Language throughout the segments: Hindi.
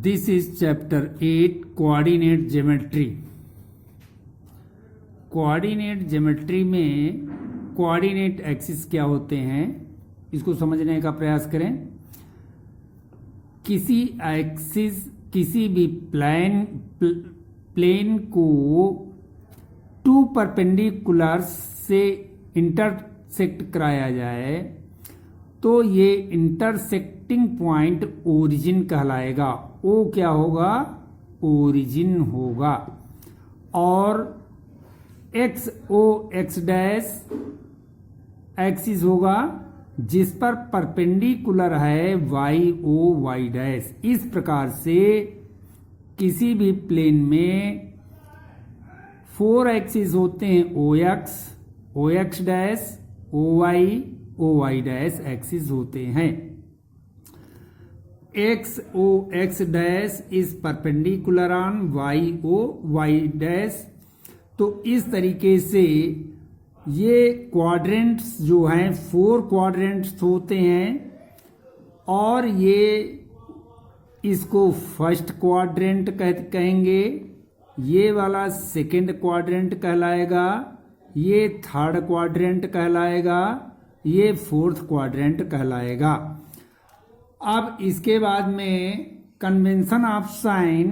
This is chapter 8 coordinate geometry. Coordinate geometry में कोऑर्डिनेट एक्सिस क्या होते हैं इसको समझने का प्रयास करें। किसी एक्सिस किसी भी प्लेन को टू परपेंडिकुलर से इंटरसेक्ट कराया जाए तो ये इंटरसेक्टिंग पॉइंट ओरिजिन कहलाएगा। ओ क्या होगा? ओरिजिन होगा। और x O X dash axis होगा जिस पर परपेंडिकुलर है वाई ओ वाई डैश। इस प्रकार से किसी भी प्लेन में 4 एक्सिस होते हैं। O X dash O Y dash axis होते हैं। X O X dash is perpendicular on Y O Y dash. तो इस तरीके से ये क्वाड्रेंट्स जो हैं 4 क्वाड्रेंट्स होते हैं और ये इसको फर्स्ट क्वाड्रेंट कहेंगे, ये वाला सेकंड क्वाड्रेंट कहलाएगा, ये थर्ड क्वाड्रेंट कहलाएगा, ये फोर्थ क्वाड्रेंट कहलाएगा। अब इसके बाद में convention of sine,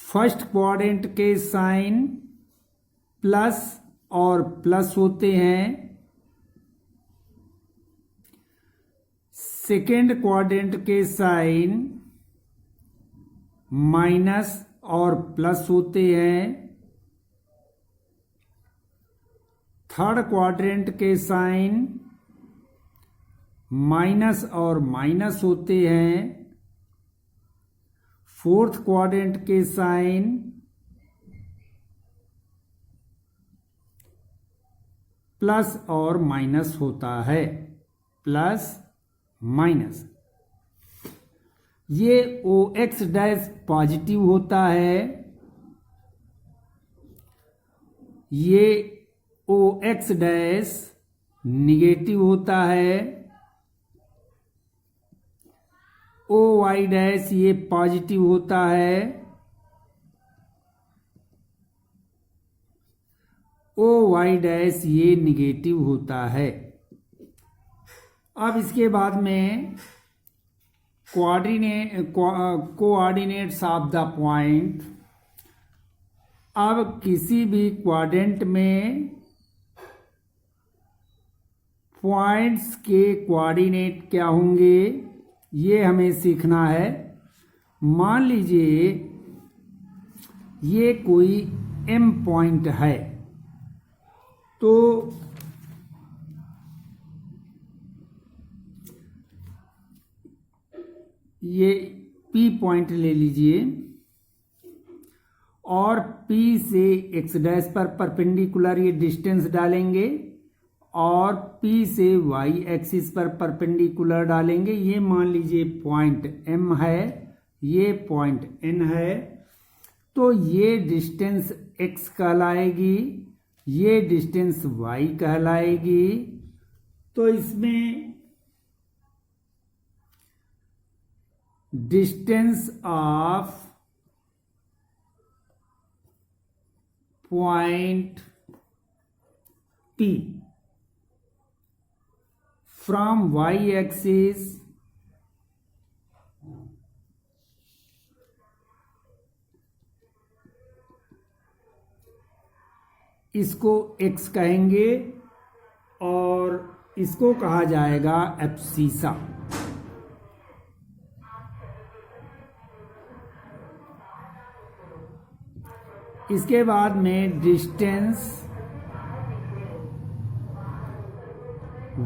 first quadrant के साइन प्लस और प्लस होते हैं, सेकेंड क्वाड्रेंट के साइन माइनस और प्लस होते हैं, थर्ड क्वाड्रेंट के साइन माइनस और माइनस होते हैं, फोर्थ क्वाड्रेंट के साइन प्लस और माइनस होता है, प्लस माइनस। ये ओ एक्स डैश पॉजिटिव होता है, ये ओ एक्स डैश निगेटिव होता है, ओ वाई डैश ये पॉजिटिव होता है, ओ वाई डैश ये निगेटिव होता है। अब इसके बाद में कोऑर्डिनेट्स ऑफ द पॉइंट। अब किसी भी क्वाड्रेंट में पॉइंट्स के कोऑर्डिनेट क्या होंगे ये हमें सीखना है। मान लीजिए ये कोई एम पॉइंट है तो ये P पॉइंट ले लीजिए और P से x डैश पर परपेंडिकुलर ये डिस्टेंस डालेंगे और P से y एक्सिस पर परपेंडिकुलर डालेंगे। ये मान लीजिए पॉइंट M है, ये पॉइंट N है, तो ये डिस्टेंस x कहलाएगी, ये डिस्टेंस y कहलाएगी। तो इसमें distance of point P from y axis इसको x कहेंगे और इसको कहा जाएगा एब्सीसा। इसके बाद में डिस्टेंस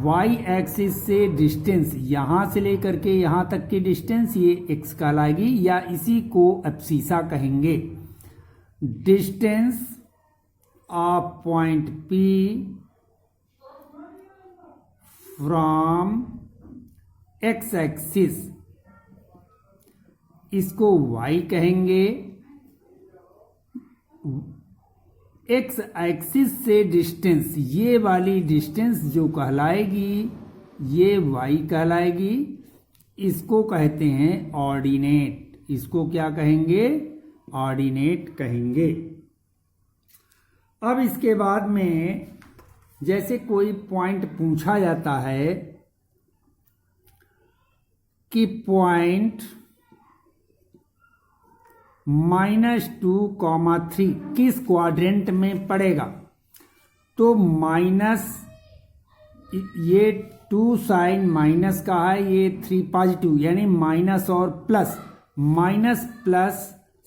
y एक्सिस से डिस्टेंस यहां से लेकर के यहां तक की डिस्टेंस ये x कहलाएगी या इसी को एब्सीसा कहेंगे। Distance of point P from x axis इसको y कहेंगे। एक्स एक्सिस से डिस्टेंस ये वाली डिस्टेंस जो कहलाएगी ये y कहलाएगी। इसको कहते हैं ऑर्डिनेट। इसको क्या कहेंगे? ऑर्डिनेट कहेंगे। अब इसके बाद में जैसे कोई पॉइंट पूछा जाता है कि पॉइंट -2,3 किस क्वाड्रेंट में पड़ेगा, तो माइनस, ये 2 साइन माइनस का है, ये 3 पॉजिटिव, यानी माइनस और plus, minus plus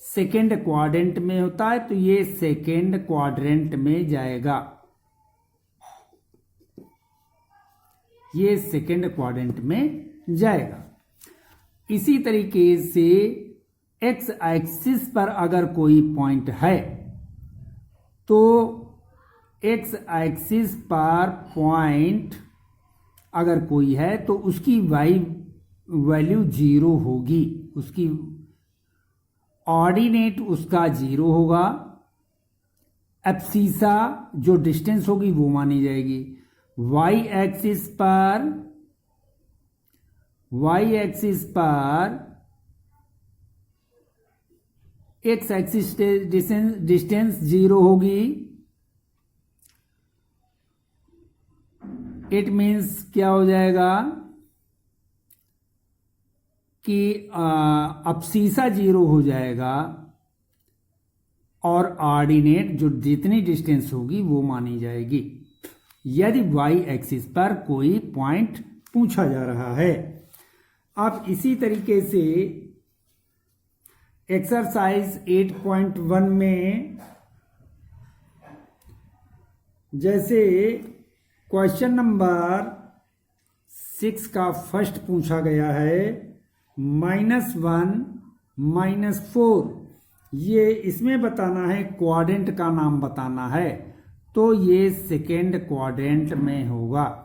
second quadrant में होता है, तो ये सेकेंड क्वाड्रेंट में जाएगा, ये सेकेंड क्वाड्रेंट में जाएगा। इसी तरीके से एक्स एक्सिस पर अगर कोई पॉइंट है तो एक्स एक्सिस पर पॉइंट अगर कोई है तो उसकी वाई वैल्यू 0 होगी, उसकी ऑर्डिनेट उसका 0 होगा, एब्सिसा जो डिस्टेंस होगी वो मानी जाएगी। वाई एक्सिस पर एक्स एक्सिस डिस्टेंस 0 होगी। इट मीन्स क्या हो जाएगा कि एब्सिसा 0 हो जाएगा और ऑर्डिनेट जो जितनी डिस्टेंस होगी वो मानी जाएगी, यदि वाई एक्सिस पर कोई पॉइंट पूछा जा रहा है। अब इसी तरीके से एक्सरसाइज 8.1 में जैसे क्वेश्चन नंबर 6 का फर्स्ट पूछा गया है, -1 -4, ये इसमें बताना है, क्वाड्रेंट का नाम बताना है, तो ये सेकेंड क्वाड्रेंट में होगा।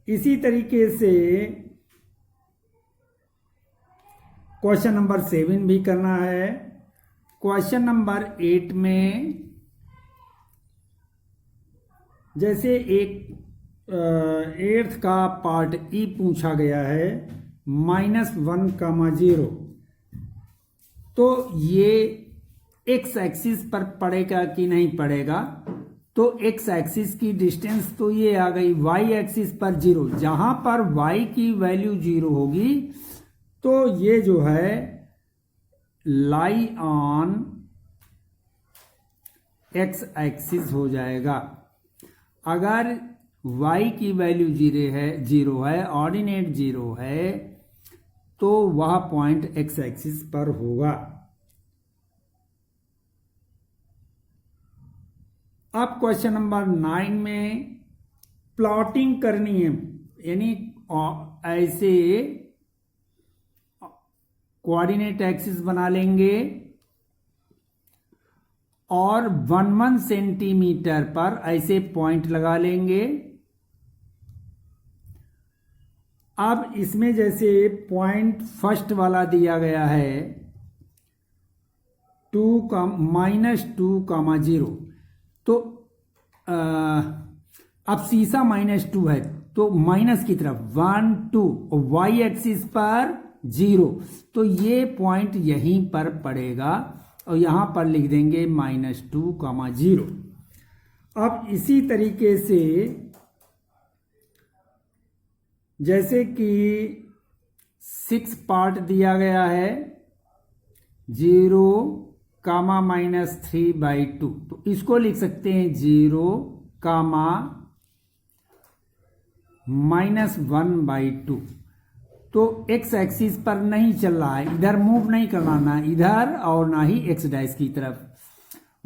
इसी तरीके से क्वेश्चन नंबर 7 भी करना है। क्वेश्चन नंबर 8 में जैसे एक 8th का पार्ट ई पूछा गया है, -1,0, तो ये एक्स एक्सिस पर पड़ेगा कि नहीं पड़ेगा, तो एक्स एक्सिस की डिस्टेंस तो ये आ गई, वाई एक्सिस पर 0, जहां पर वाई की वैल्यू 0 होगी तो ये जो है लाई ऑन एक्स एक्सिस हो जाएगा। अगर y की वैल्यू 0 है, ऑर्डिनेट 0 है, तो वह पॉइंट x एक्सिस पर होगा। अब क्वेश्चन नंबर 9 में प्लॉटिंग करनी है, यानी ऐसे कोऑर्डिनेट एक्सिस बना लेंगे और 1 सेंटीमीटर पर ऐसे पॉइंट लगा लेंगे। अब इसमें जैसे पॉइंट फर्स्ट वाला दिया गया है -2,0, तो अब सीसा -2 है तो माइनस की तरफ 1 2, वाई एक्सिस पर 0, तो ये पॉइंट यहीं पर पड़ेगा और यहां पर लिख देंगे -2,0। अब इसी तरीके से जैसे कि 6 पार्ट दिया गया है 0, -3/2, तो इसको लिख सकते हैं 0, -1/2। तो एक्स एक्सिस पर नहीं चल रहा है, इधर मूव नहीं करना, ना इधर और ना ही एक्स डैश की तरफ।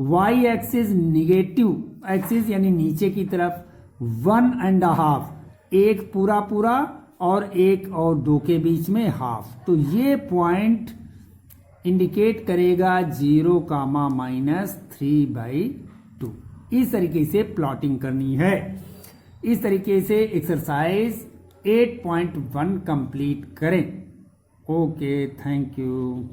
वाई एक्सिस निगेटिव एक्सिस यानी नीचे की तरफ 1.5, एक पूरा और 1 और 2 के बीच में हाफ, तो ये पॉइंट इंडिकेट करेगा 0, -3/2। इस तरीके से प्लॉटिंग करनी है। इस तरीके से एक्सरसाइज 8.1 कंप्लीट करें। Okay, thank you.